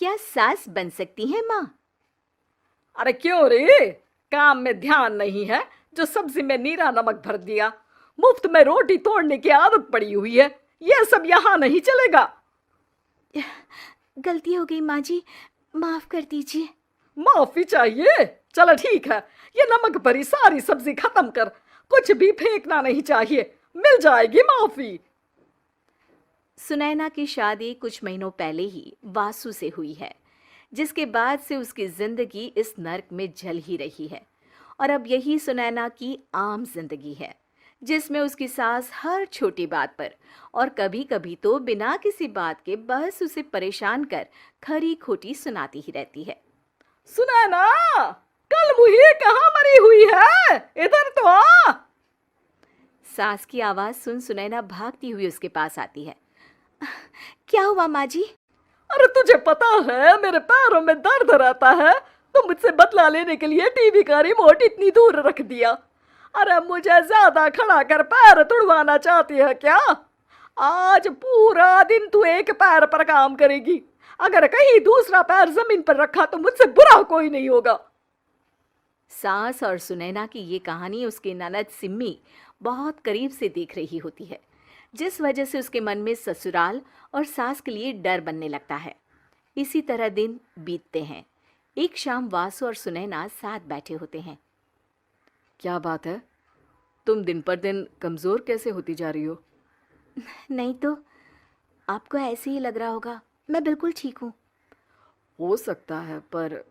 क्या सास बन सकती है माँ? अरे क्यों रे, काम में ध्यान नहीं है जो सब्जी में नीरा नमक भर दिया। मुफ्त में रोटी तोड़ने की आदत पड़ी हुई है, यह सब यहाँ नहीं चलेगा। गलती हो गई माँ जी, माफ कर दीजिए। माफी चाहिए? चलो ठीक है, ये नमक भरी सारी सब्जी खत्म कर, कुछ भी फेंकना नहीं चाहिए, मिल जाएगी माफी। सुनैना की शादी कुछ महीनों पहले ही वासु से हुई है, जिसके बाद से उसकी जिंदगी इस नर्क में जल ही रही है। और अब यही सुनैना की आम जिंदगी है, जिसमें उसकी सास हर छोटी बात पर और कभी कभी तो बिना किसी बात के बस उसे परेशान कर खरी खोटी सुनाती ही रहती है। सुनैना, कल मुही कहाँ मरी हुई है, इधर तो आ। सास की आवाज सुन सुनैना भागती हुई उसके पास आती है। क्या हुआ माँ जी? अरे तुझे पता है मेरे पैरों में दर्द रहता है, तो मुझसे बदला लेने के लिए टीवी का रिमोट इतनी दूर रख दिया। अरे मुझे ज्यादा खड़ा कर पैर तुड़वाना चाहती है क्या? आज पूरा दिन तू एक पैर पर काम करेगी, अगर कहीं दूसरा पैर जमीन पर रखा तो मुझसे बुरा कोई नहीं होगा। सास और सुनैना की ये कहानी उसकी ननद सिम्मी बहुत करीब से देख रही होती है, जिस वजह से उसके मन में ससुराल और सास के लिए डर बनने लगता है। इसी तरह दिन बीतते हैं। एक शाम वासु और सुनैना साथ बैठे होते हैं। क्या बात है, तुम दिन पर दिन कमजोर कैसे होती जा रही हो? नहीं तो, आपको ऐसे ही लग रहा होगा, मैं बिल्कुल ठीक हूँ। हो सकता है, पर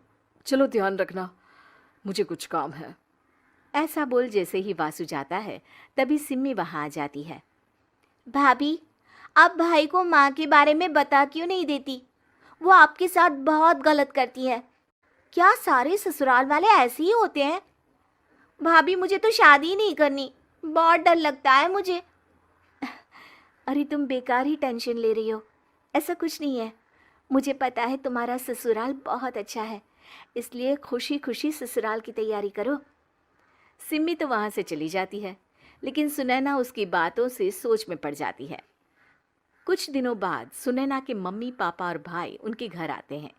चलो ध्यान रखना, मुझे कुछ काम है। ऐसा बोल जैसे ही वासु जाता है, तभी सिम्मी वहां आ जाती है। भाभी, आप भाई को माँ के बारे में बता क्यों नहीं देती? वो आपके साथ बहुत गलत करती है। क्या सारे ससुराल वाले ऐसे ही होते हैं? भाभी, मुझे तो शादी नहीं करनी, बहुत डर लगता है मुझे। अरे तुम बेकार ही टेंशन ले रही हो, ऐसा कुछ नहीं है। मुझे पता है तुम्हारा ससुराल बहुत अच्छा है, इसलिए खुशी खुशी ससुराल की तैयारी करो। सिम्मी तो वहाँ से चली जाती है, लेकिन सुनैना उसकी बातों से सोच में पड़ जाती है। कुछ दिनों बाद सुनैना के मम्मी पापा और भाई उनके घर आते हैं,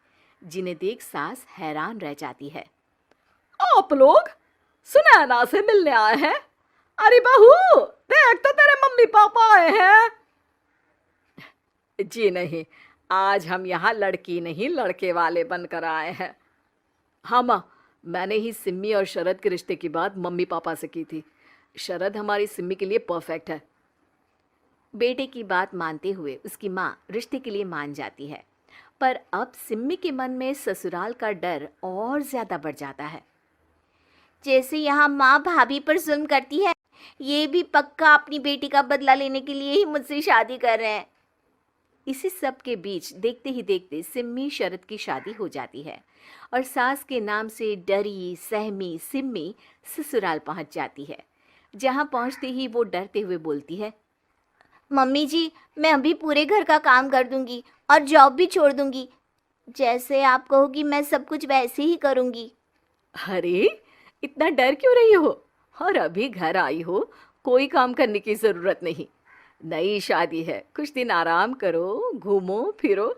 जिन्हें देख सास हैरान रह जाती है। आप लोग सुनैना से मिलने आए हैं? अरे बहू, देख तो तेरे मम्मी पापा आए हैं। जी नहीं, आज हम यहाँ लड़की नहीं लड़के वाले बनकर आए हैं। हाँ माँ, मैंने ही सिम्मी और शरद के रिश्ते की बात मम्मी पापा से की थी। शरद हमारी सिम्मी के लिए परफेक्ट है। बेटे की बात मानते हुए उसकी माँ रिश्ते के लिए मान जाती है, पर अब सिम्मी के मन में ससुराल का डर और ज्यादा बढ़ जाता है। जैसे यहाँ माँ भाभी पर जुल्म करती है, ये भी पक्का अपनी बेटी का बदला लेने के लिए ही मुझसे शादी कर रहे हैं। इसी सब के बीच देखते ही देखते सिम्मी शरद की शादी हो जाती है और सास के नाम से डरी सहमी सिम्मी ससुराल पहुंच जाती है। जहां पहुंचते ही वो डरते हुए बोलती है, मम्मी जी, मैं अभी पूरे घर का काम कर दूंगी और जॉब भी छोड़ दूंगी। जैसे आप कहोगी मैं सब कुछ वैसे ही करूंगी। अरे इतना डर क्यों रही हो? और अभी घर आई हो, कोई काम करने की जरूरत नहीं। नई शादी है, कुछ दिन आराम करो, घूमो फिरो।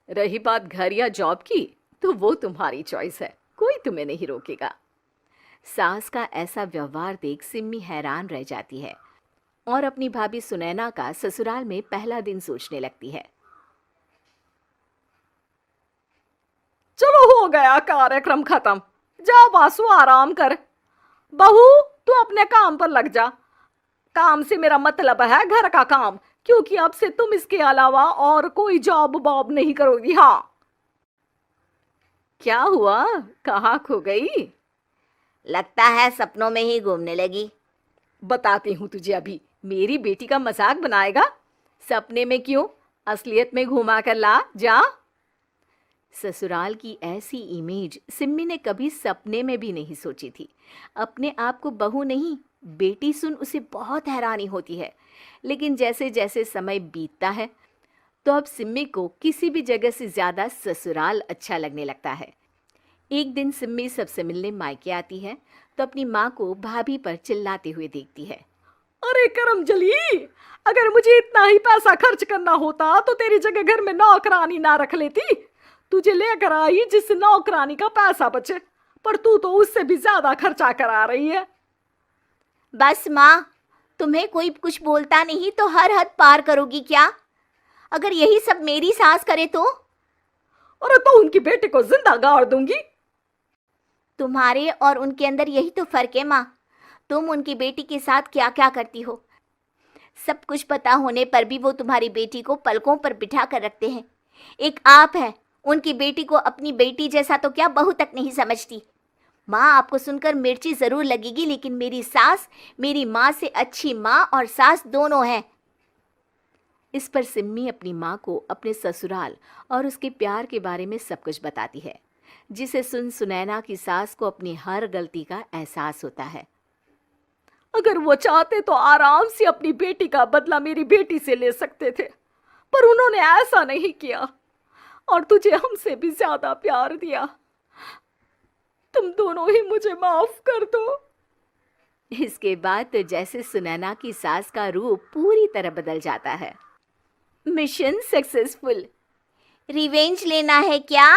रही बात घर या जॉब की, तो वो तुम्हारी चॉइस है, कोई तुम्हें नहीं रोकेगा। सास का ऐसा व्यवहार देख सिम्मी हैरान रह जाती है और अपनी भाभी सुनैना का ससुराल में पहला दिन सोचने लगती है। चलो हो गया कार्यक्रम खत्म, जा वासु आराम कर। बहू, तू अपने काम पर लग जा। काम से मेरा मतलब है घर का काम, क्योंकि अब से तुम इसके अलावा और कोई जॉब बॉब नहीं करोगी। हाँ। क्या हुआ, कहाँ खो गई? लगता है सपनों में ही घूमने लगी। बताती हूँ तुझे अभी। मेरी बेटी का मजाक बनाएगा? सपने में क्यों, असलियत में घुमा कर ला, जा। ससुराल की ऐसी इमेज सिम्मी ने कभी सपने में भी नहीं सोची थी। अपने आप को बहू नहीं, बेटी सुन उसे बहुत हैरानी होती है। लेकिन जैसे जैसे समय बीतता है, तो अब सिम्मी को किसी भी जगह से ज्यादा ससुराल अच्छा लगने लगता है। एक दिन सिम्मी सबसे मिलने मायके आती है, तो अपनी माँ को भाभी पर चिल्लाते हुए देखती है। अरे करमजली, अगर मुझे इतना ही पैसा खर्च करना होता तो तेरी जगह घर में नौकरानी ना रख लेती। तुझे लेकर आई जिस नौकरानी का पैसा बचे, पर तू तो उससे भी ज्यादा खर्चा करा रही है। बस माँ, तुम्हें कोई कुछ बोलता नहीं तो हर हद पार करोगी क्या? अगर यही सब मेरी सास करे तो? और तो उनकी बेटी को जिंदा गाड़ दूंगी। तुम्हारे और उनके अंदर यही तो फर्क है माँ। तुम उनकी बेटी के साथ क्या क्या करती हो, सब कुछ पता होने पर भी वो तुम्हारी बेटी को पलकों पर बिठा कर रखते हैं। एक आप है, उनकी बेटी को अपनी बेटी जैसा तो क्या बहू तक नहीं समझती। माँ, आपको सुनकर मिर्ची जरूर लगेगी, लेकिन मेरी सास मेरी माँ से अच्छी माँ और सास दोनों हैं। इस पर सिम्मी अपनी माँ को अपने ससुराल और उसके प्यार के बारे में सब कुछ बताती है, जिसे सुन सुनैना की सास को अपनी हर गलती का एहसास होता है। अगर वो चाहते तो आराम से अपनी बेटी का बदला मेरी बेटी से ले सकते थे, पर उन्होंने ऐसा नहीं किया और तुझे हमसे भी ज्यादा प्यार दिया। तुम दोनों ही मुझे माफ कर दो। इसके बाद तो जैसे सुनैना की सास का रूप पूरी तरह बदल जाता है। Mission successful. रिवेंज लेना है क्या?